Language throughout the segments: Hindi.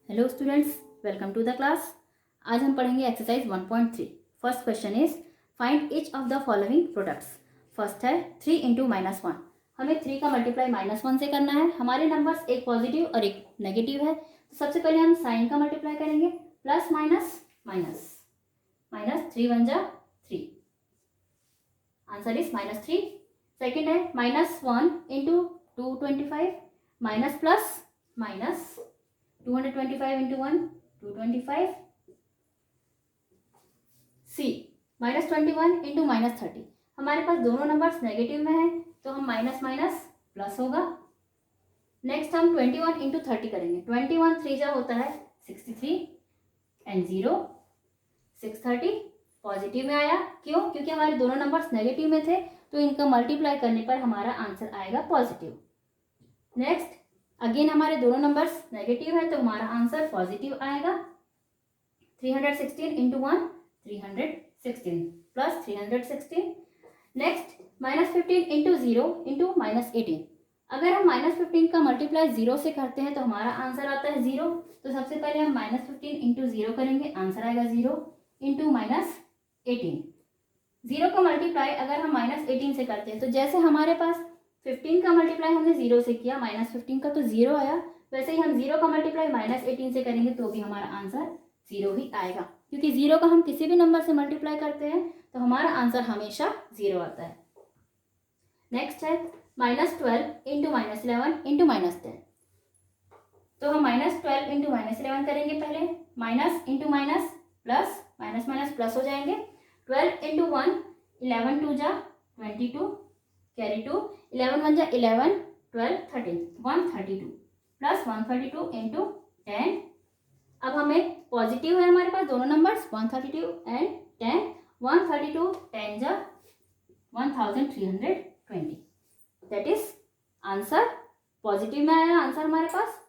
Hello students, welcome to the class. आज हम पढ़ेंगे exercise 1.3। First question is find each of the following products. First है 3 इंटू -1। हमें 3 का मल्टीप्लाई -1 से करना है। हमारे नंबर्स एक पॉजिटिव और एक नेगेटिव है, तो सबसे पहले हम साइन का मल्टीप्लाई करेंगे। प्लस माइनस माइनस माइनस 3 1 जा 3, आंसर इज -3। सेकेंड है -1 into 225 minus plus minus 225 into 1 225। सी -21 इंटू -30। हमारे पास दोनों नंबर्स नेगेटिव में है, तो हम माइनस माइनस प्लस होगा। नेक्स्ट हम 21 इंटू 30 करेंगे। 21 3 जा होता है 63 एंड 0 630 पॉजिटिव में आया। क्यों? क्योंकि हमारे दोनों नंबर्स नेगेटिव में थे, तो इनका मल्टीप्लाई करने पर हमारा आंसर आएगा पॉजिटिव। नेक्स्ट अगेन हमारे दोनों नंबर्स नेगेटिव है, तो हमारा आंसर पॉजिटिव आएगा। 316 into 1 316 plus 316। Next -15 into 0 into -18। अगर हम -15 का मल्टीप्लाई 0 से करते हैं तो हमारा आंसर आता है 0। तो सबसे पहले हम -15 इंटू 0 करेंगे, आंसर आएगा 0 इंटू -18। 0 का मल्टीप्लाई अगर हम -18 से करते हैं, तो जैसे हमारे पास 15 का मल्टीप्लाई हमने 0 से किया, -15 का तो 0 आया, वैसे ही हम 0 का मल्टीप्लाई -18 से करेंगे तो भी हमारा आंसर 0 ही आएगा। क्योंकि 0 का हम किसी भी नंबर से मल्टीप्लाई करते हैं तो हमारा आंसर हमेशा 0 आता है। नेक्स्ट है -12 इंटू -11 इंटू -10। तो हम -12 इंटू -11 करेंगे पहले, minus into minus plus, minus minus plus हो जाएंगे। 12 इंटू 1 11 2 जा 22 कैरी 2, 11 1 जा 11 12 13 132 प्लस 132 इंटू 10। अब हमें पॉजिटिव है हमारे पास दोनों नंबर्स 132 एंड 10। 132 10 जा 1320, दैट इज आंसर पॉजिटिव में आया आंसर हमारे पास।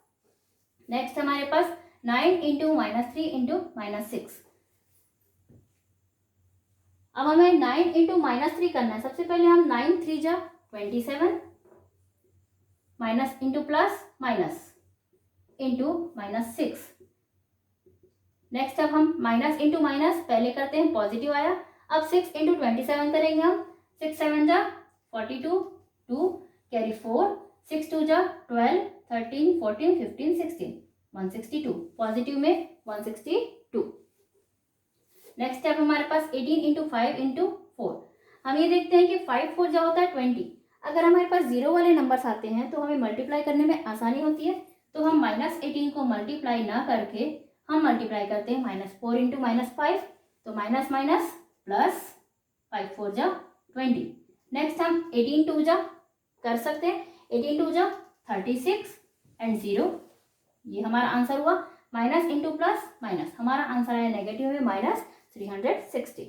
नेक्स्ट हमारे पास 9 इंटू -3 इंटू -6। अब हमें 9 इंटू -3 करना है। सबसे पहले हम 9 3 जा 27 minus into plus minus into -6। Next अब हम माइनस इंटू माइनस पहले करते हैं, पॉजिटिव आया। अब 6 इंटू 27 करेंगे हम। 6 7 जा 42 2 कैरी 4 6 2 जा 12 13 14 15 16 162 पॉजिटिव में 162। नेक्स्ट अब हमारे पास 18 इंटू 5 इंटू 4। हम ये देखते हैं कि 5 4 जा होता है 20। अगर हमारे पास 0 वाले नंबर्स आते हैं तो हमें मल्टीप्लाई करने में आसानी होती है, तो हम -18 को मल्टीप्लाई ना करके हम मल्टीप्लाई करते हैं -4 इंटू -5। तो माइनस माइनस प्लस 5 4 जा 20। नेक्स्ट हम 18 2 जा कर सकते हैं, 18 2 जा 36 एंड 0, ये हमारा आंसर हुआ। माइनस इंटू प्लस माइनस, हमारा आंसर आया नेगेटिव में -360।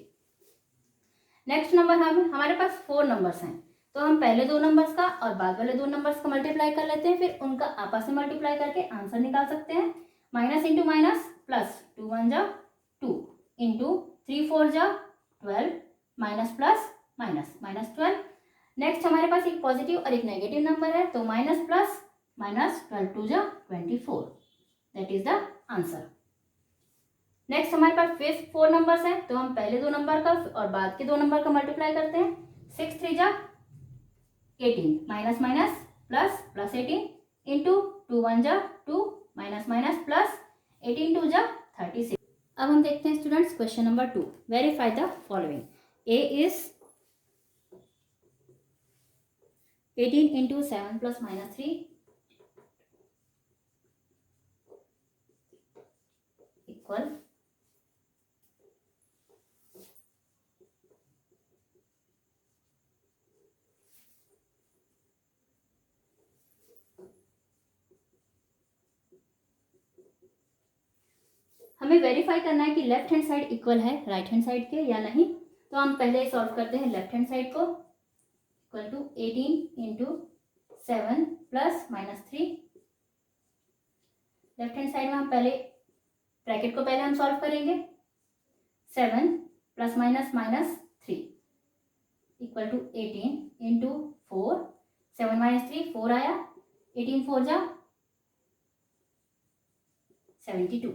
नेक्स्ट नंबर हमारे पास 4 नंबर्स हैं, तो हम पहले 2 नंबर्स का और बाद वाले 2 नंबर्स का मल्टीप्लाई कर लेते हैं, फिर उनका आपस में मल्टीप्लाई करके आंसर निकाल सकते हैं। माइनस इंटू माइनस प्लस 2 1 जा 2 इंटू 3 4 जा 12 माइनस प्लस माइनस -12। नेक्स्ट हमारे पास एक पॉजिटिव और एक नेगेटिव नंबर है, तो माइनस प्लस माइनस 12 2 जा 24, that is the answer. Next हमारे पास फिर 4 नंबर्स हैं, तो हम पहले 2 नंबर का और बाद के 2 नंबर का मल्टीप्लाई करते हैं। 6 3 जा 18 minus minus plus plus 18 into 2 1 जा 2 माइनस माइनस प्लस 18 2 जा 36। अब हम देखते हैं students question number 2। Verify the following. A is 18 into 7 plus -3 equal हमें वेरीफाई करना है कि लेफ्ट हैंड साइड इक्वल है राइट हैंड साइड के या नहीं। तो हम पहले सॉल्व करते हैं लेफ्ट हैंड साइड को। Equal to 18 into 7 plus -3। Left hand side में हम पहले ब्रैकेट को पहले हम सॉल्व करेंगे। 7 plus minus -3 equal to 18 into 4, 7 - 3 4 आया, 18 4 जा 72।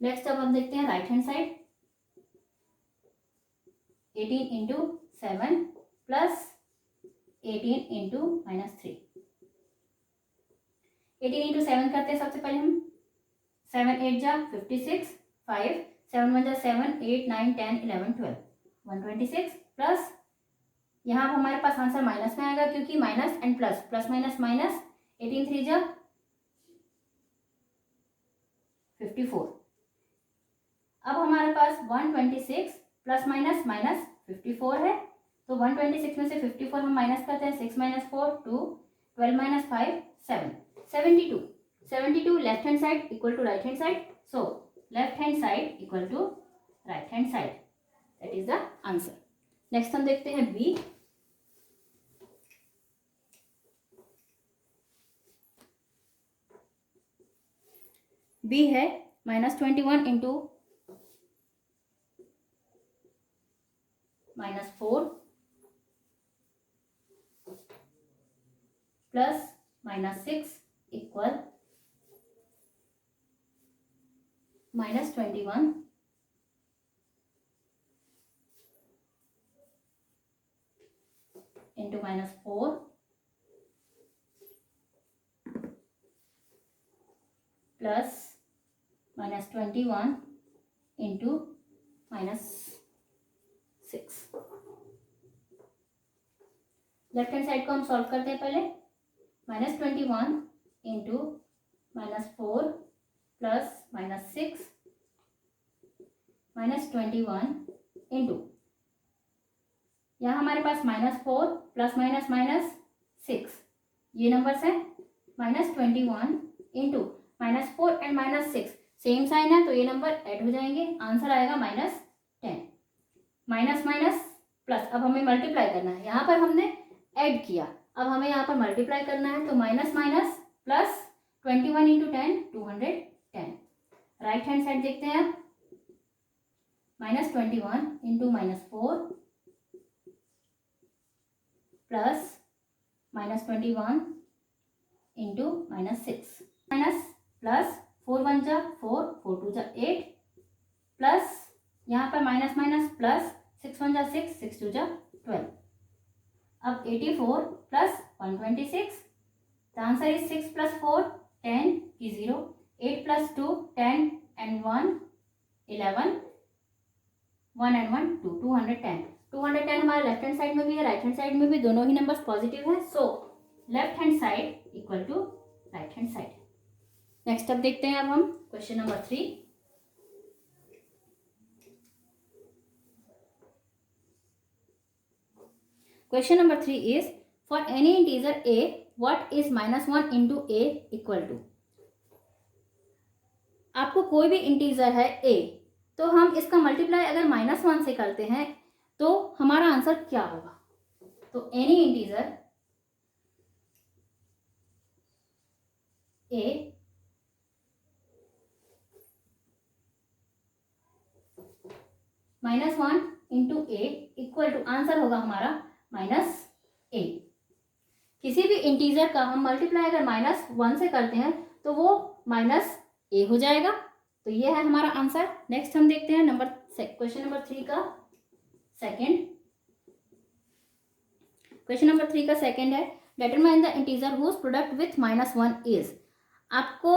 नेक्स्ट अब हम देखते हैं right hand side, 18 into 7 plus 18 into -3। 18 into 7 करते हैं सबसे पहले हम, 7 8 जा 56, 5 7 1 जा 7 8 9 10 11 12 126 प्लस यहाँ पर हमारे पास आंसर माइनस में आएगा क्योंकि minus and plus, plus minus minus, 18 3 जा 54। अब हमारे पास 126 प्लस माइनस माइनस 54 है, तो 126 में से 54 हम माइनस करते हैं, 6 minus 4 2, 12 minus 5 7, 72। 72 left hand side equal to right hand side, so left hand side equal to right hand side, that is the answer. Next हम देखते हैं बी। बी है -21 into -4 plus -6 equal -21 into -4 plus -21 into -6। Left hand side को हम सॉल्व करते हैं पहले, -21 इंटू -4 प्लस -6 -21 इंटू, यहाँ हमारे पास -4 प्लस माइनस -6 ये नंबर्स है, -21 इंटू -4 एंड -6 सेम साइन है तो ये नंबर ऐड हो जाएंगे, आंसर आएगा -10। माइनस माइनस प्लस, अब हमें मल्टीप्लाई करना है, यहाँ पर हमने ऐड किया, अब हमें यहाँ पर मल्टीप्लाई करना है, तो minus minus plus 21 into 10 210। Right hand side देखते हैं अब, -21 into -4 plus -21 into -6 minus plus 4 1 जा 4 4 2 जा 8 प्लस यहाँ पर माइनस माइनस प्लस 6 1 जा 6 6 2 जा 12। अब 84 plus 126, the answer is 6 plus 4 10 की 0, 8 प्लस 2 10 एंड 1 11, 1 एंड 1 2 210। 210 हमारे लेफ्ट हैंड साइड में भी है, राइट हैंड साइड में भी, दोनों ही नंबर्स पॉजिटिव है, so left hand side equal to right hand side. Next अब देखते हैं अब हम question number 3। Question number 3 is, for any integer a, what is -1 into a equal to? आपको कोई भी इंटीजर है a, तो हम इसका मल्टीप्लाई अगर -1 से करते हैं तो हमारा आंसर क्या होगा? तो any integer a -1 into a equal to, answer होगा हमारा -a। किसी भी इंटीजर का हम मल्टीप्लाई अगर -1 से करते हैं तो वो -a हो जाएगा, तो ये है हमारा आंसर। नेक्स्ट हम देखते हैं क्वेश्चन नंबर 3 का सेकंड। क्वेश्चन नंबर 3 का सेकंड है, determine the integer whose product with -1 is. आपको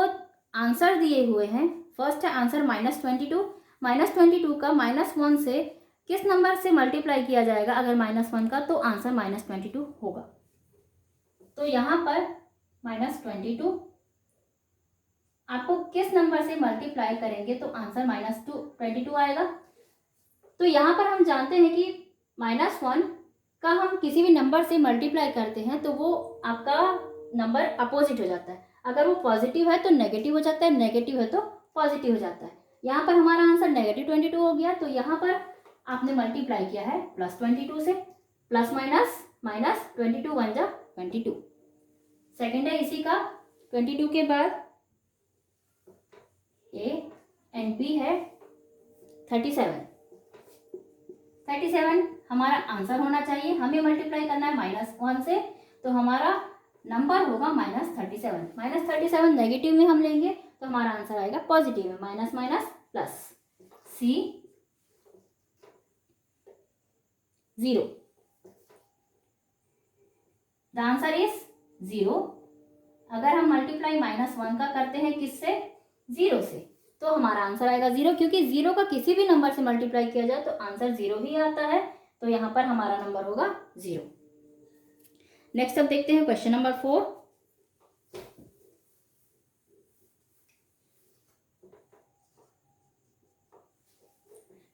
आंसर दिए हुए हैं, फर्स्ट है आंसर -22, -22 का -1 से किस नंबर से मल्टीप्लाई किया जाएगा अगर -1 का, तो आंसर -22 होगा। तो यहाँ पर -22 आपको किस नंबर से मल्टीप्लाई करेंगे तो आंसर -22 आएगा। तो यहाँ पर हम जानते हैं कि -1 का हम किसी भी नंबर से मल्टीप्लाई करते हैं तो वो आपका नंबर अपोजिट हो जाता है, अगर वो पॉजिटिव है तो नेगेटिव हो जाता है, नेगेटिव है तो पॉजिटिव हो जाता है। यहाँ पर हमारा आंसर -22 हो गया, तो यहाँ पर आपने मल्टीप्लाई किया है +22 से, प्लस माइनस माइनस 22 1 जा 22। सेकेंड है इसी का, 22 के बाद ए एंड बी है 37। 37 हमारा आंसर होना चाहिए, हमें मल्टीप्लाई करना है -1 से, तो हमारा नंबर होगा -37। -37 नेगेटिव में हम लेंगे तो हमारा आंसर आएगा पॉजिटिव में, minus minus plus, C 0। The answer is 0। अगर हम मल्टीप्लाई -1 का करते हैं किससे, 0 से, तो हमारा आंसर आएगा 0, क्योंकि 0 का किसी भी नंबर से मल्टीप्लाई किया जाए तो आंसर 0 ही आता है, तो यहाँ पर हमारा नंबर होगा 0। नेक्स्ट अब देखते हैं question number 4।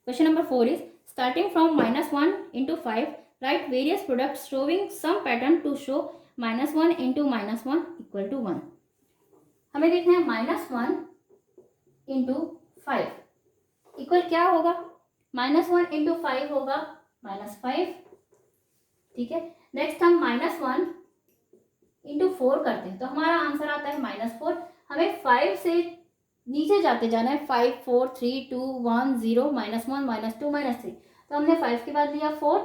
Question number 4 is starting from -1 into 5 right various products showing some pattern to show -1 into -1 equal to 1। हमें देखना है -1 into 5 इक्वल क्या होगा, -1 into 5 होगा -5, ठीक है। नेक्स्ट हम -1 into 4 करते हैं तो हमारा आंसर आता है -4। हमें 5 से नीचे जाते जाना है, 5 4 3 2 1 0 -1 -2 -3, तो हमने 5 के बाद लिया 4,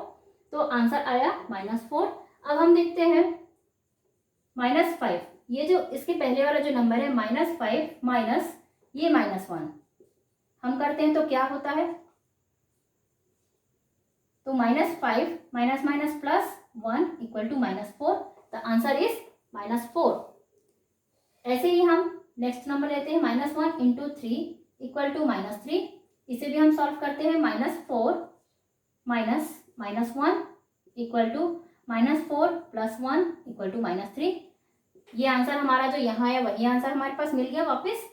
तो आंसर आया -4। अब हम देखते हैं -5, ये जो इसके पहले वाला जो नंबर है -5 माइनस ये -1 हम करते हैं तो क्या होता है, तो -5 minus minus plus 1 equal to -4, the answer is -4। ऐसे ही हम नेक्स्ट नंबर लेते हैं -1 into 3 इक्वल टू -3, इसे भी हम सॉल्व करते हैं, -4 माइनस -1 इक्वल टू -4 प्लस 1 इक्वल टू -3। ये आंसर हमारा जो यहाँ है वही आंसर हमारे पास मिल गया वापस,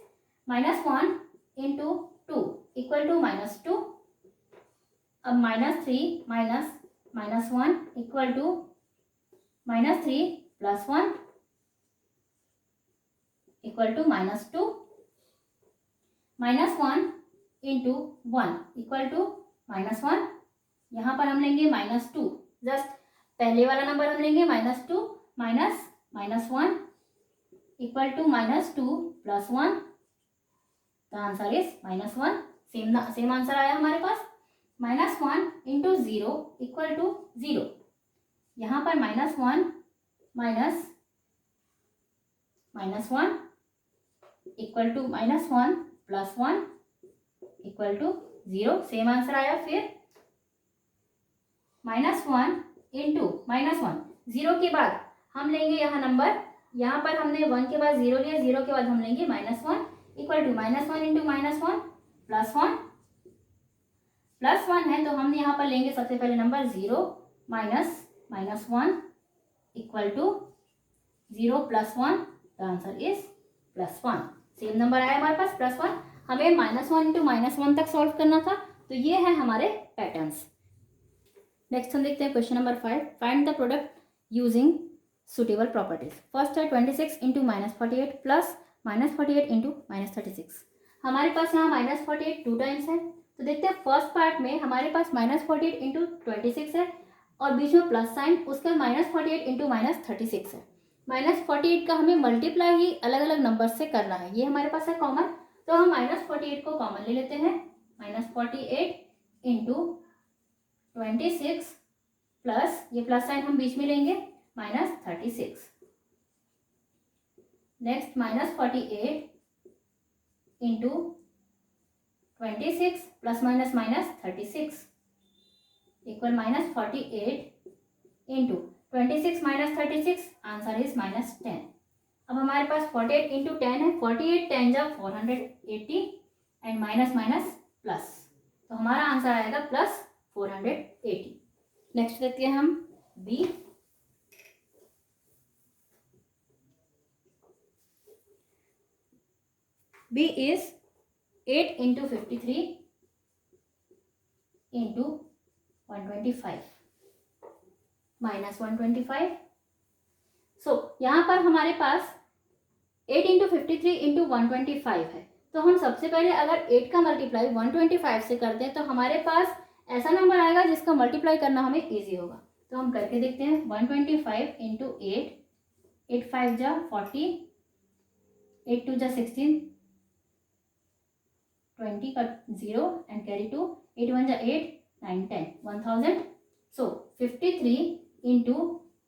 -1 into 2 इक्वल टू -2। अब -3 माइनस -1 इक्वल टू -3 प्लस 1 equal to -2। -1 into 1 equal to -1, यहाँ पर हम लेंगे -2, जस्ट पहले वाला नंबर हम लेंगे -2 minus -1 equal to -2 plus 1, the answer is -1। Same answer आया हमारे पास। -1 इंटू 0 इक्वल टू 0, यहाँ पर -1 minus -1 equal to -1 plus 1 equal to 0, same answer आया। फिर -1 इंटू -1, 0 के बाद हम लेंगे यहाँ नंबर, यहाँ पर हमने 1 के बाद 0 लिया, 0 के बाद हम लेंगे -1 इक्वल टू -1 इंटू -1 प्लस 1 है, तो हम यहाँ पर लेंगे सबसे पहले number 0 minus -1 equal to 0 plus 1, the answer is +1। Same number आया हमारे पास +1। हमें -1 इंटू -1 तक सॉल्व करना था, तो ये है हमारे पैटर्न्स। नेक्स्ट हम देखते हैं question number 5, find the product using suitable properties. First है 26 इंटू -48 प्लस -48 इंटू -36। हमारे पास यहाँ -48 2 टाइम्स है, तो देखते हैं फर्स्ट पार्ट में हमारे पास -48 इंटू 26 है और बीच में प्लस साइन, उसका -48 इंटू -36 है। -48 का हमें मल्टीप्लाई ही अलग अलग नंबर से करना है, ये हमारे पास है कॉमन, तो हम -48 को कॉमन ले लेते हैं, -48 इंटू 26 प्लस ये प्लस साइन हम बीच में लेंगे -36। Next -48 into 26 plus minus -36 equal -48 into 26 -36, answer is -10। अब हमारे पास 48 इंटू 10 है, 48 10 जा 480 एंड माइनस माइनस प्लस, तो हमारा आंसर आएगा +480। नेक्स्ट देखते हैं हम B. B is 8 into 53 into 125 -125। So यहाँ पर हमारे पास 8 इंटू 53 इंटू 125 है, तो हम सबसे पहले अगर 8 का मल्टीप्लाई 125 से करते हैं तो हमारे पास ऐसा नंबर आएगा जिसका मल्टीप्लाई करना हमें इजी होगा, तो हम करके देखते हैं। 125 इंटू 8, 8 5 जा 40, 8 2 जा 16, 20 का 0 एंड कैरी 2, 8 1 जा 8, 9 10, 1000। सो 53 इंटू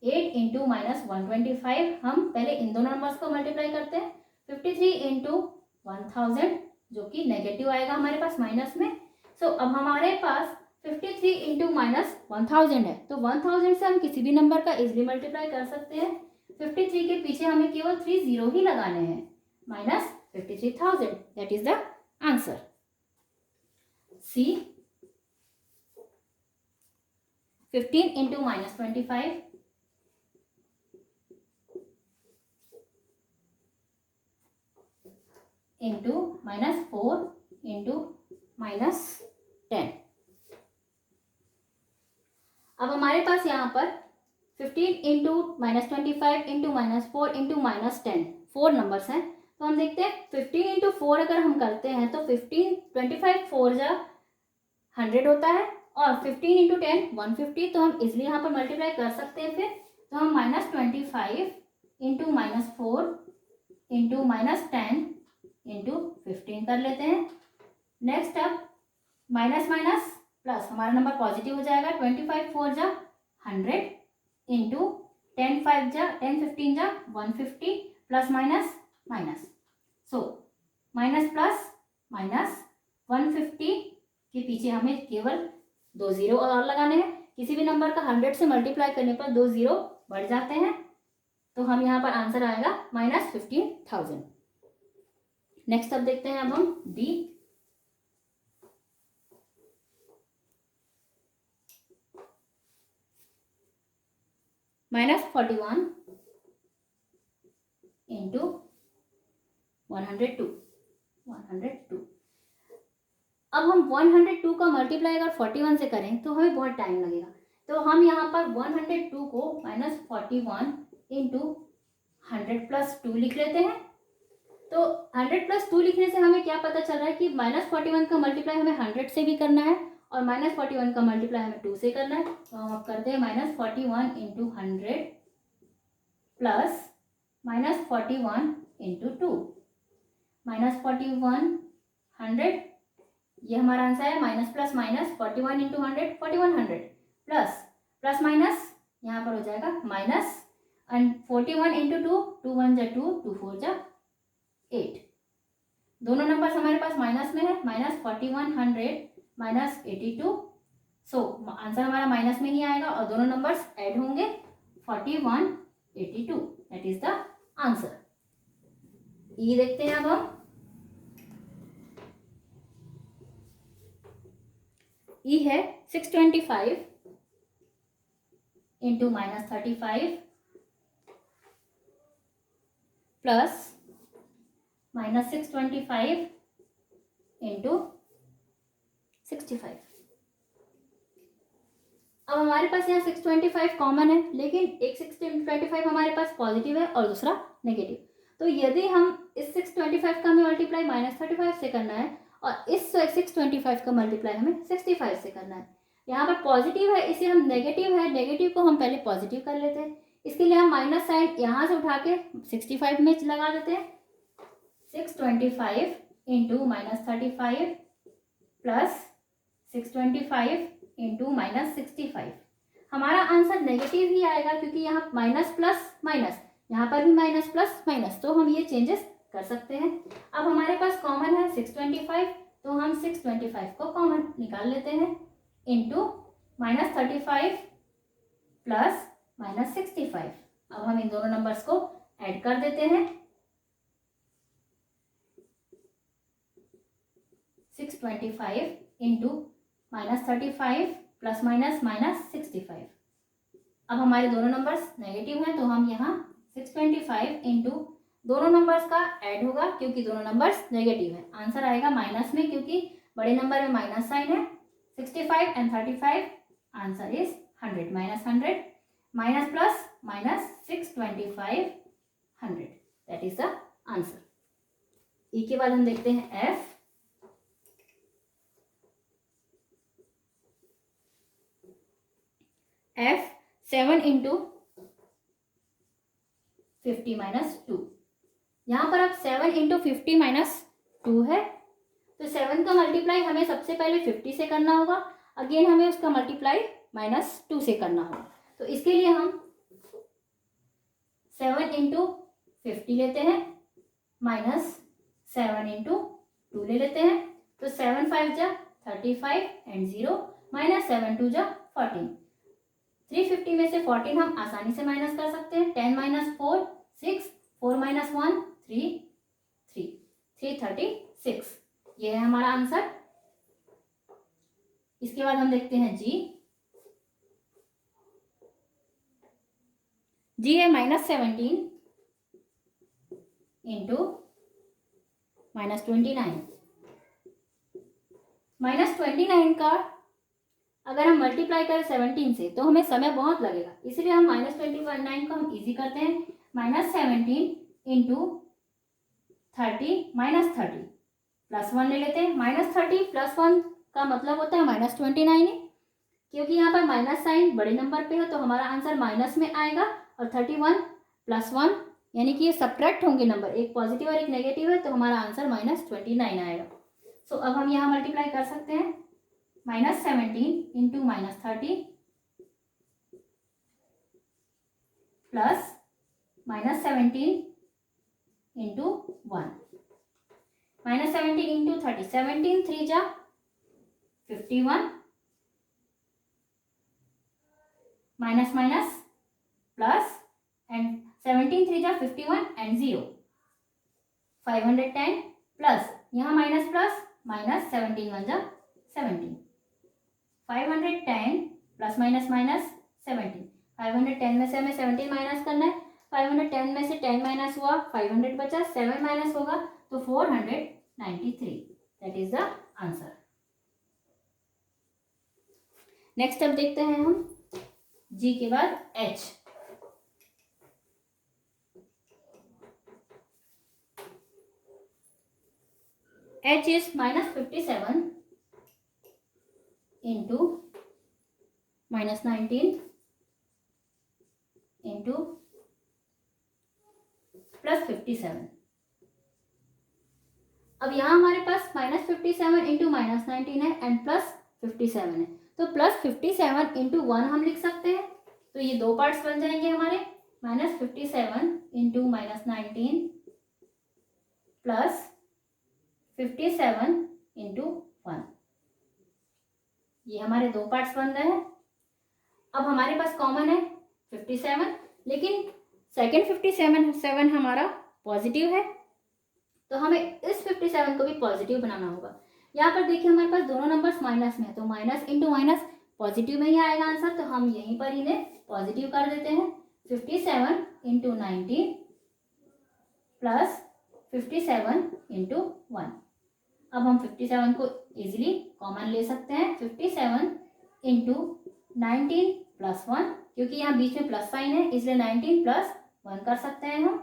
8 इंटू -125, हम पहले इन दोनों नंबर्स को मल्टीप्लाई करते हैं। 53 इंटू 1000 जो कि नेगेटिव आएगा हमारे पास माइनस में। सो अब हमारे पास 53 इंटू माइनस 1000 है, तो 1000 से हम किसी भी नंबर का इजिली मल्टीप्लाई कर सकते हैं। 53 के पीछे हमें केवल 3 जीरो ही लगाने हैं, minus 53,000, that is the answer. C 15 into minus 25 into minus 4 into minus 10। अब हमारे पास यहाँ पर 15 into minus 25 into minus 4 into minus 10 4 numbers हैं। तो हम देखते हैं 15 इंटू 4 अगर हम करते हैं तो 25 4 जा 100 होता है, और 15 इंटू 10 150, तो हम इसलिए यहाँ पर मल्टीप्लाई कर सकते हैं। फिर तो हम minus 25 into minus 4 into minus 10 into 15 कर लेते हैं। नेक्स्ट अब माइनस माइनस प्लस, हमारा नंबर पॉजिटिव हो जाएगा। 25 4 जा 100 इंटू 10 5 जा 10 15 जा 150 plus minus minus, so minus plus minus 150 के पीछे हमें केवल 2 जीरो और लगाने हैं। किसी भी नंबर का 100 से मल्टीप्लाई करने पर 2 जीरो बढ़ जाते हैं, तो हम यहाँ पर आंसर आएगा माइनस 15,000। नेक्स्ट अब देखते हैं अब हम डी। Minus 41 into 102। अब हम 102 का मल्टीप्लाई अगर 41 से करें तो हमें बहुत टाइम लगेगा, तो हम यहाँ पर 102 को माइनस 41 इंटू 100 प्लस 2 लिख लेते हैं। तो 100 प्लस 2 लिखने से हमें क्या पता चल रहा है कि माइनस 41 का मल्टीप्लाई हमें 100 से भी करना है और माइनस 41 का मल्टीप्लाई हमें 2 से करना है। तो हम अब करते हैं minus 41 into 100 plus minus 41 into 2, minus 41 100, ये हमारा आंसर है। Minus plus minus 41 into 100 4100 plus plus minus यहाँ पर हो जाएगा माइनस 41 इंटू 2 2 1 जा 2 2 4 जा 8। दोनों नंबर्स हमारे पास माइनस में है, माइनस 4100 माइनस 82, सो आंसर हमारा माइनस में ही आएगा और दोनों नंबर्स ऐड होंगे 41 82, दैट इज द आंसर। ई देखते हैं अब हम। ई है 625 into minus 35 plus minus 625 into 65। अब हमारे पास यहाँ 625 कॉमन है, लेकिन एक 625 हमारे पास पॉजिटिव है और दूसरा नेगेटिव। तो यदि हम इस 625 का हमें मल्टीप्लाई माइनस 35 से करना है और इस 625 का मल्टीप्लाई हमें 65 से करना है। यहाँ पर पॉजिटिव है, इसे हम नेगेटिव है, नेगेटिव को हम पहले पॉजिटिव कर लेते हैं। इसके लिए हम माइनस साइन यहाँ से उठा के 65 में लगा देते हैं। 625 into minus 35 plus 625 into minus 65। हमारा आंसर नेगेटिव ही आएगा क्योंकि यहाँ माइनस प्लस माइनस, यहाँ पर भी माइनस प्लस माइनस, तो हम ये चेंजेस कर सकते हैं। अब हमारे पास कॉमन है 625, तो हम 625 को कॉमन निकाल लेते हैं इंटू माइनस 35 प्लस माइनस 65। अब हम इन दोनों नंबर्स को ऐड कर देते हैं। 625 into minus 35 plus minus minus 65। अब हमारे दोनों नंबर्स नेगेटिव हैं, तो हम यहाँ 625 इंटू दोनों नंबर्स का ऐड होगा क्योंकि दोनों नंबर्स नेगेटिव है। आंसर आएगा माइनस में क्योंकि बड़े नंबर में माइनस साइन है। 65 and 35, answer is 100 minus 100 minus plus minus 625 100, that is the answer. ई के बाद हम देखते हैं एफ। F 7 into 50 minus 2। यहाँ पर अब 7 इंटू 50 माइनस 2 है, तो 7 का मल्टीप्लाई हमें सबसे पहले 50 से करना होगा, अगेन हमें उसका मल्टीप्लाई माइनस 2 से करना होगा। तो इसके लिए हम 7 इंटू 50 लेते हैं माइनस 7 इंटू 2 ले लेते हैं, तो 7 5 जा 35 एंड 0 माइनस 7 2 जा 14। 350 में से 14 हम आसानी से माइनस कर सकते हैं। 10 माइनस 4 6, 4 माइनस 1 3, 336। ये है हमारा आंसर। इसके बाद हम देखते हैं जी है -17 इंटू -29। -29 का अगर हम मल्टीप्लाई करें 17 से तो हमें समय बहुत लगेगा, इसलिए हम -29 को हम इजी करते हैं। -17 इंटू 30 -30 +1 ले लेते हैं। -30 +1 का मतलब होता है -29, क्योंकि यहाँ पर माइनस साइन बड़े नंबर पे है तो हमारा आंसर माइनस में आएगा, और 31 +1 यानी कि ये सब्ट्रैक्ट होंगे नंबर, एक पॉजिटिव और एक नेगेटिव है, तो हमारा आंसर -29 आएगा। सो अब हम यहाँ मल्टीप्लाई कर सकते हैं। -17 इंटू -30 प्लस -17 इंटू 1 -17 इंटू 30, 17 3 जा 51 माइनस माइनस प्लस एंड 17 3 जा 51 एंड 0 510 प्लस यहाँ माइनस प्लस माइनस 17 1 जा 17 510 प्लस माइनस माइनस 17 510 में से हमें 17 माइनस करना है। 510 में से 10 माइनस हुआ 500 बचा, 7 माइनस होगा तो 493। That is the answer. Next अब देखते हैं हम जी के बाद H. H is -57 into -19 into +57। अब यहाँ हमारे पास -57 इंटू -19 है एंड +57 है, तो +57 इंटू 1 हम लिख सकते हैं, तो ये दो पार्ट्स बन जाएंगे हमारे। -57 इंटू -19 +57 इंटू 1, ये हमारे दो पार्ट्स बन गए हैं। अब हमारे पास कॉमन है 57, लेकिन सेकेंड 57 हमारा पॉजिटिव है, तो हमें इस 57 को भी पॉजिटिव बनाना होगा। यहाँ पर देखिए हमारे पास दोनों नंबर्स माइनस में है, तो माइनस इंटू माइनस पॉजिटिव में ही आएगा आंसर, तो हम यहीं पर इन्हें पॉजिटिव कर देते हैं। 57 इंटू 19 प्लस 57 इंटू 1। अब हम 57 को इजीली कॉमन ले सकते हैं। 57 इंटू 19 प्लस 1, क्योंकि यहाँ बीच में प्लस साइन है इसलिए 19 प्लस 1 कर सकते हैं हम।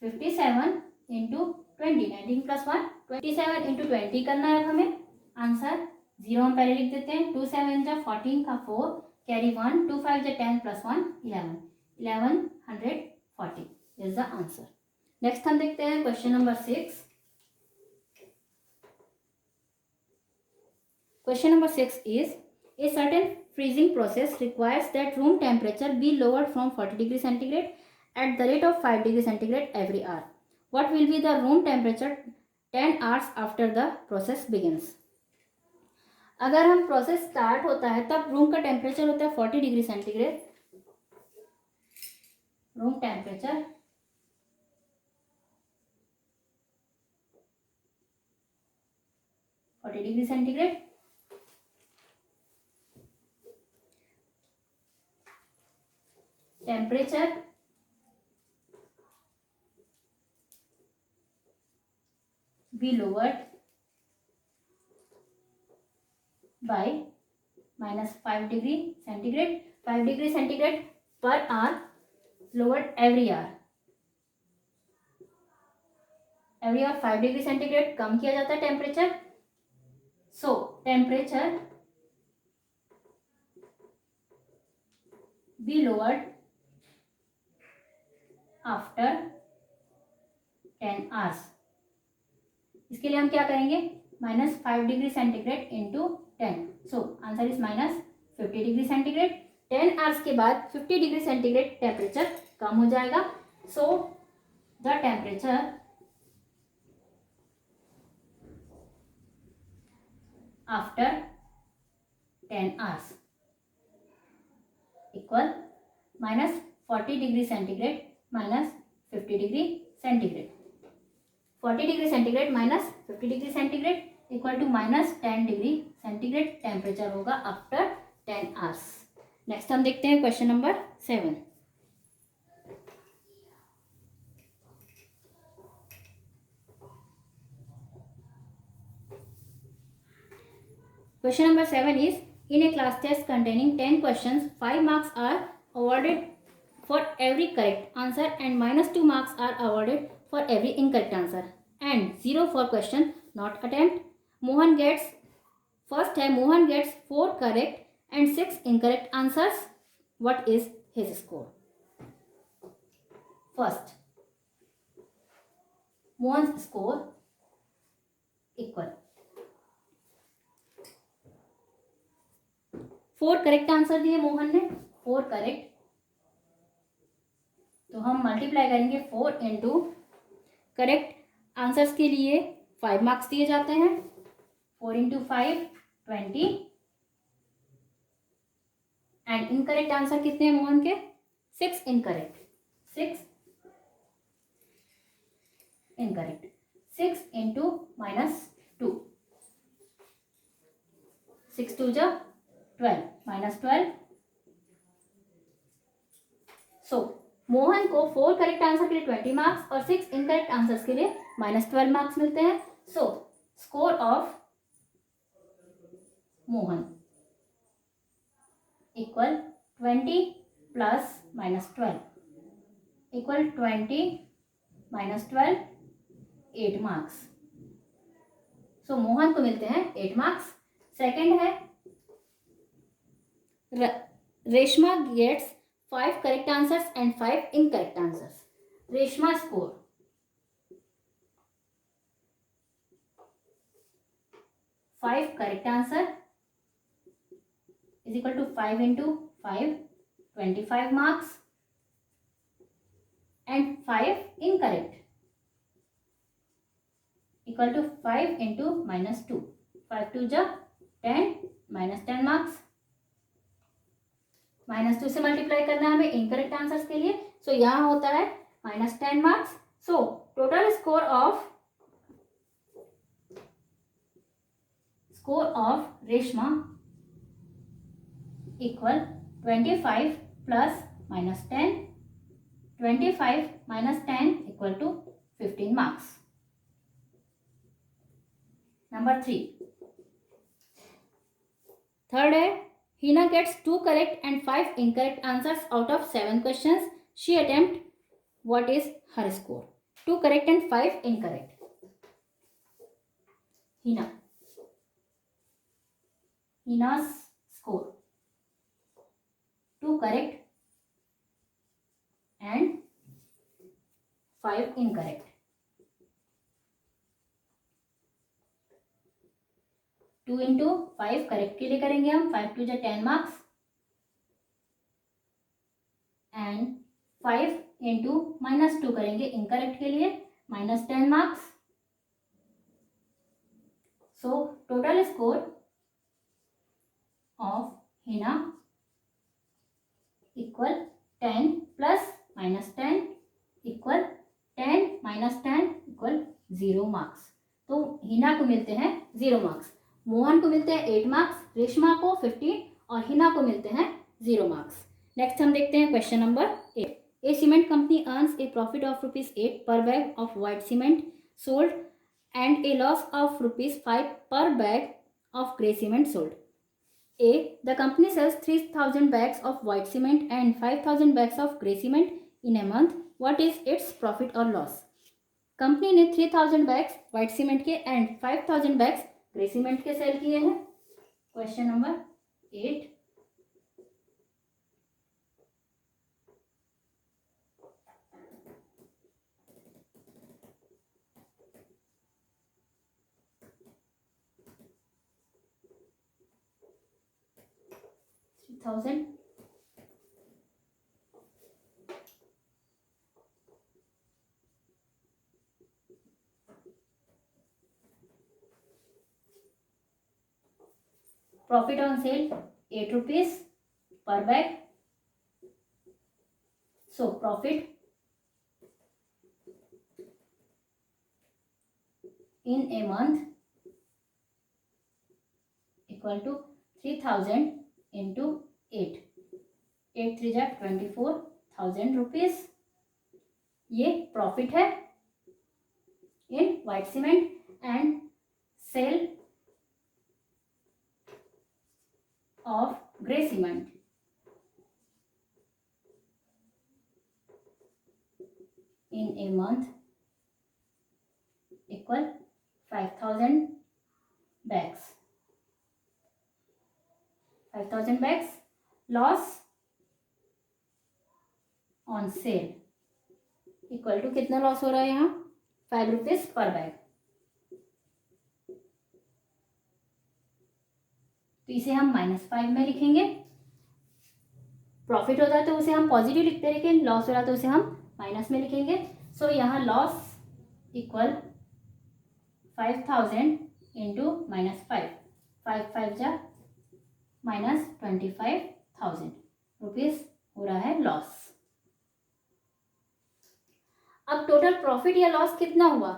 57 इंटू 20, 19 प्लस 1 27 इंटू 20 करना है अब हमें। आंसर 0 हम पहले लिख देते हैं। 2 7 जा 14 का 4 कैरी 1, 2 5 जा 10 plus 1 11 1140 is the answer. Next हम देखते हैं question number 6। Question number 6 is, a certain freezing process requires that room temperature be lowered from 40 degree centigrade at the rate of 5 degree centigrade every hour. What will be the room temperature 10 hours after the process begins? अगर हम प्रोसेस स्टार्ट होता है तब रूम का टेम्परेचर होता है 40 degree centigrade. Room temperature 40 degree centigrade. temperature be lowered by -5 degree centigrade, 5 degree centigrade per hour, lowered every hour। 5 degree centigrade कम किया जाता है temperature. So temperature be lowered after 10 hours। इसके लिए हम क्या करेंगे, -5 degree centigrade into 10, so answer is -50 degree centigrade. 10 hours के बाद 50 डिग्री सेंटीग्रेड टेम्परेचर कम हो जाएगा। So the temperature after 10 hours equal minus 40 degree centigrade minus 50 degree centigrade. 40 degree centigrade minus 50 degree centigrade equal to minus 10 degree centigrade temperature होगा आफ्टर 10 आवर्स. नेक्स्ट हम देखते हैं question number 7. Question number 7 is, in a class test containing 10 questions, 5 marks are awarded for every correct answer and minus 2 marks are awarded for every incorrect answer and 0 for question not attempt. Mohan gets, first है Mohan gets 4 correct and 6 incorrect answers. What is his score? First, Mohan's score equal 4 correct answer दिए मोहन ने, 4 करेक्ट, तो हम मल्टीप्लाई करेंगे 4 इंटू करेक्ट आंसर्स के लिए 5 मार्क्स दिए जाते हैं. 4 इंटू 5 20 एंड इनकरेक्ट आंसर कितने हैं मोहन के? 6 इनकरेक्ट. 6 इनकरेक्ट. 6 इंटू माइनस 2, 6 2 जा 12 माइनस 12. सो मोहन को 4 करेक्ट आंसर के लिए 20 मार्क्स और 6 इनकरेक्ट आंसर्स के लिए माइनस 12 मार्क्स मिलते हैं. So score of Mohan equal 20 plus minus 12 equal 20 minus 12 8 marks. So Mohan को मिलते हैं 8 मार्क्स. सेकेंड है Reshma gets 5 correct answers and 5 incorrect answers. Reshma score 5 correct answer is equal to 5 into 5 25 marks and 5 incorrect equal to 5 into minus 2, 5 2 जा 10 minus 10 marks. माइनस 2 से मल्टीप्लाई करना है हमें इनकरेक्ट आंसर्स के लिए. सो यहाँ होता है minus 10 marks. So total score of Reshma equal 25 plus minus 10, 25 minus 10 equal to 15 marks. Number 3. Third है Hina gets 2 correct and 5 incorrect answers out of 7 questions. She attempt. What is her score? 2 correct and 5 incorrect. Hina's score 2 correct and 5 incorrect. 2 into 5 correct के लिए करेंगे हम. 5 2 जा 10 मार्क्स एंड 5 इंटू माइनस 2 करेंगे इनकरेक्ट के लिए minus 10 marks. So total score of Hina equal 10 plus minus 10 equal 10 minus 10 equal 0 marks. तो हिना को मिलते हैं 0 मार्क्स. मोहन को मिलते हैं 8 मार्क्स, रेशमा को 15 और हिना को मिलते हैं 0 मार्क्स. नेक्स्ट हम देखते हैं question number 8. A cement company earns a profit of ₹8 per bag of white cement sold and a loss of ₹5 per bag of grey cement sold. A the company sells 3000 bags of white cement and 5000 bags of grey cement in a month. What is its profit or loss? Company ने 3000 बैग्स वाइट सीमेंट के एंड 5000 बैग्स ग्रे सीमेंट के सेल किए हैं. Question number 8. $3,000 $3,000 profit on sale 8 rupees per bag. So profit in a month equal to 3000 into 8. 8 3 जा 24,000 रुपीज. ये प्रॉफिट है in white cement and sale of grey cement. In a month equal 5,000 bags. 5,000 bags. Loss on sale equal to कितना लॉस हो रहा है यहाँ 5 rupees पर बैग. तो इसे हम -5 में लिखेंगे. प्रॉफिट होता है तो उसे हम पॉजिटिव लिखते हैं, लेकिन लॉस हो रहा है तो उसे हम माइनस में लिखेंगे. सो यहाँ लॉस इक्वल 5,000 इंटू -5. 5 5 जा -25,000 रुपीज हो रहा है लॉस. अब टोटल प्रॉफिट या लॉस कितना हुआ.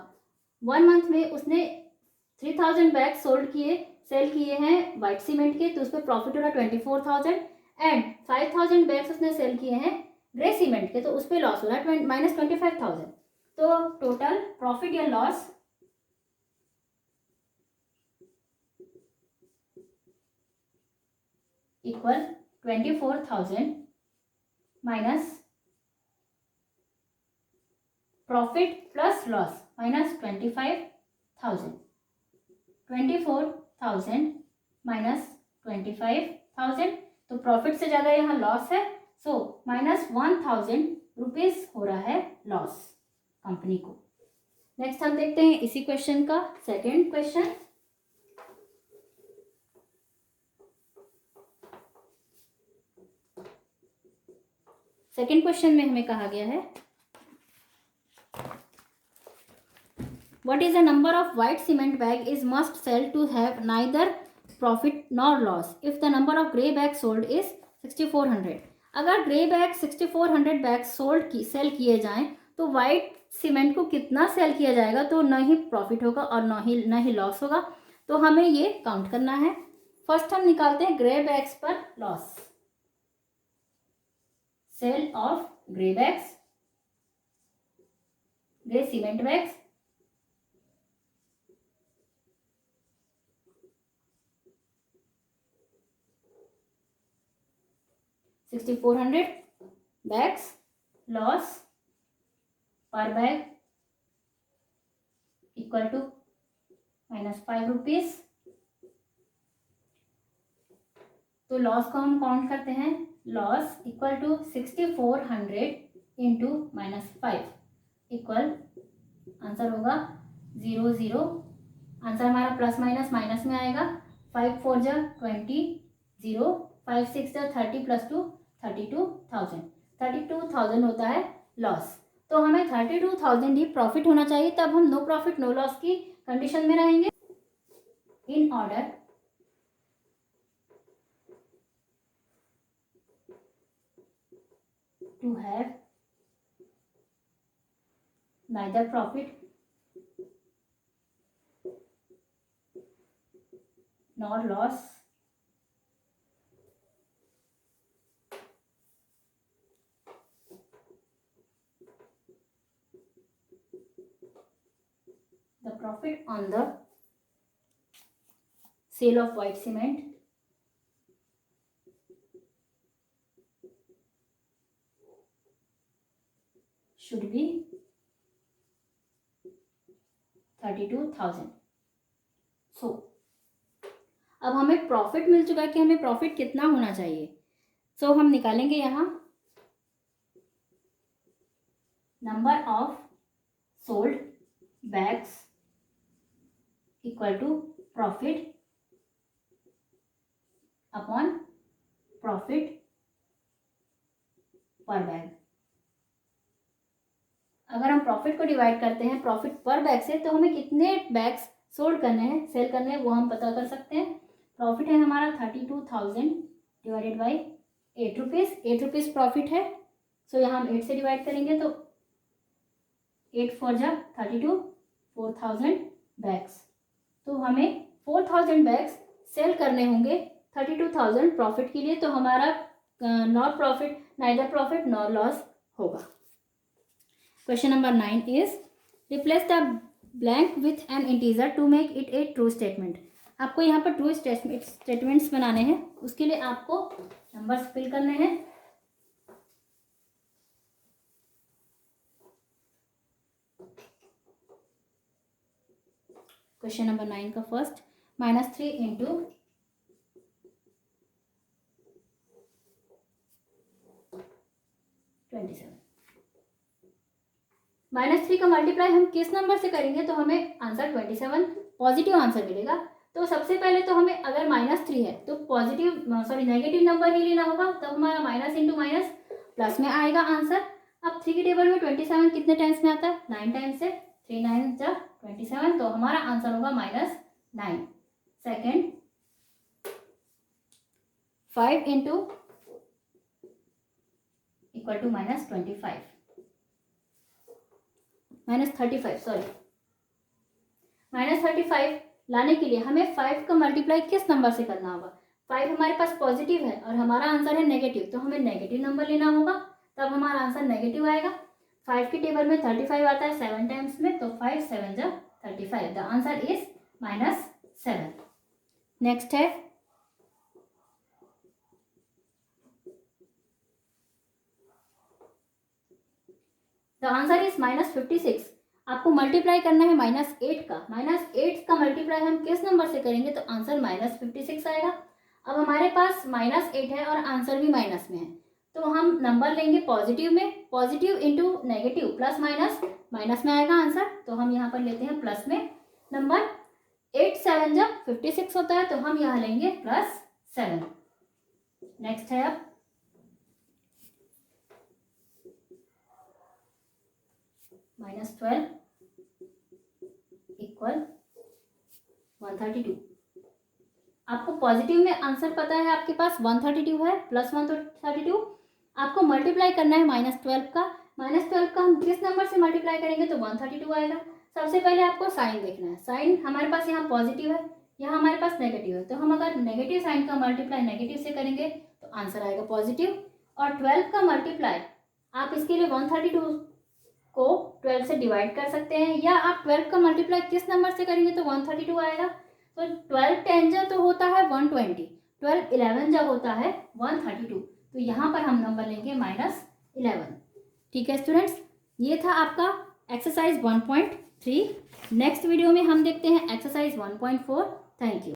1 मंथ में उसने 3,000 बैग सेल किए हैं व्हाइट सीमेंट के, तो उस पर प्रॉफिट हो रहा 24,000. एंड 5,000 बैग्स उसने सेल किए हैं ग्रे सीमेंट के, तो उस पर लॉस हो रहा है -25,000. तो टोटल प्रॉफिट या loss equal 24,000 minus profit plus loss -25,000. 24,000 minus 25,000. तो प्रॉफिट से ज्यादा यहाँ लॉस है, सो -1,000 रुपीज हो रहा है लॉस कंपनी को. नेक्स्ट हम देखते हैं इसी क्वेश्चन का सेकेंड क्वेश्चन. सेकेंड क्वेश्चन में हमें कहा गया है what is the number of white cement bag is must sell to have neither profit nor loss if the number of gray bags sold is 6400. अगर ग्रे बैग 6400 बैग सेल किए जाएं तो व्हाइट सीमेंट को कितना सेल किया जाएगा, तो न ही प्रॉफिट होगा और न ही लॉस होगा. तो हमें ये काउंट करना है. फर्स्ट हम निकालते हैं ग्रे बैग्स पर loss. Sale of grey bags, grey cement bags, $6,400 bags. Loss per bag equal to -5 rupees. तो लॉस को हम काउंट करते हैं. Loss equal to 6,400 into -5 equal answer होगा 0 0. आंसर हमारा प्लस माइनस में आएगा. 5 4 जा 20, 0 5 6 जा 30 + 2 32,000. 32,000 होता है लॉस. तो हमें 32,000 ही प्रॉफिट होना चाहिए, तब हम नो प्रॉफिट नो लॉस की कंडीशन में रहेंगे. In order to have neither profit nor loss, the profit on the sale of white cement should be 32,000. सो अब हमें प्रॉफिट मिल चुका है कि हमें प्रॉफिट कितना होना चाहिए. सो हम निकालेंगे यहाँ number of sold bags equal to profit upon profit per bag. अगर हम प्रॉफिट को डिवाइड करते हैं प्रॉफिट पर बैग से, तो हमें कितने बैग्स सोल्ड करने हैं, सेल करने हैं, वो हम पता कर सकते हैं. प्रॉफिट है हमारा 32,000 divided by 8 rupees. 8 rupees profit है, सो यहाँ हम 8 से डिवाइड करेंगे तो 8 4 जा 32, 4,000 बैग्स। तो हमें 4,000 बैग्स सेल करने होंगे 32,000 प्रॉफिट के लिए। तो हमारा not profit, neither profit nor loss होगा। Question number 9 is replace the blank with an integer to make it a true statement. आपको यहाँ पर ट्रू स्टेटमेंट्स बनाने हैं, उसके लिए आपको नंबर्स फिल करने हैं। क्वेश्चन नंबर 9 का फर्स्ट, -3 इंटू 27। -3 का मल्टीप्लाई हम किस नंबर से करेंगे तो हमें आंसर 27 पॉजिटिव आंसर मिलेगा। तो सबसे पहले तो हमें अगर -3 है तो नेगेटिव नंबर ही लेना होगा, तब हमारा माइनस इंटू माइनस प्लस में आएगा आंसर। अब 3 के टेबल में 27 कितने टाइम्स में आता है? 9 टाइम्स से। 3 9 जा 27, तो हमारा आंसर होगा -9। सेकेंड, 5 इंटू इक्वल टू -25, -35 लाने के लिए हमें 5 का मल्टीप्लाई किस नंबर से करना होगा? 5 हमारे पास पॉजिटिव है और हमारा आंसर है नेगेटिव, तो हमें नेगेटिव नंबर लेना होगा, तब हमारा आंसर नेगेटिव आएगा। 5 के टेबल में 35 आता है 7 टाइम्स में, तो 5 7 जा 35, द आंसर इज -7। नेक्स्ट है द आंसर इज -56। आपको मल्टीप्लाई करना है -8 का। -8 का मल्टीप्लाई हम किस नंबर से करेंगे तो आंसर -56 आएगा। अब हमारे पास -8 है और आंसर भी माइनस में है, तो हम नंबर लेंगे पॉजिटिव में। Positive into negative plus minus, minus में आएगा आंसर, तो हम यहाँ पर लेते हैं प्लस में नंबर। 8 7 जब 56 होता है, तो हम यहाँ लेंगे +7। नेक्स्ट है अब -12 इक्वल 132। आपको पॉजिटिव में आंसर पता है, आपके पास 132 है, +132। आपको मल्टीप्लाई करना है -12 का। -12 का हम किस नंबर से मल्टीप्लाई करेंगे तो 132 आएगा। सबसे पहले आपको साइन देखना है। साइन हमारे पास यहाँ पॉजिटिव है, यहाँ हमारे पास नेगेटिव है, तो हम अगर नेगेटिव साइन का मल्टीप्लाई नेगेटिव से करेंगे तो आंसर आएगा पॉजिटिव। और 12 का मल्टीप्लाई आप इसके लिए 132 को 12 से डिवाइड कर सकते हैं, या आप 12 का मल्टीप्लाई किस नंबर से करेंगे तो 132 आएगा। तो 12 10 जा तो होता है 120, 12 11 जा होता है 132, तो यहाँ पर हम नंबर लेंगे -11। ठीक है स्टूडेंट्स, ये था आपका एक्सरसाइज 1.3। नेक्स्ट वीडियो में हम देखते हैं एक्सरसाइज 1.4। Thank you.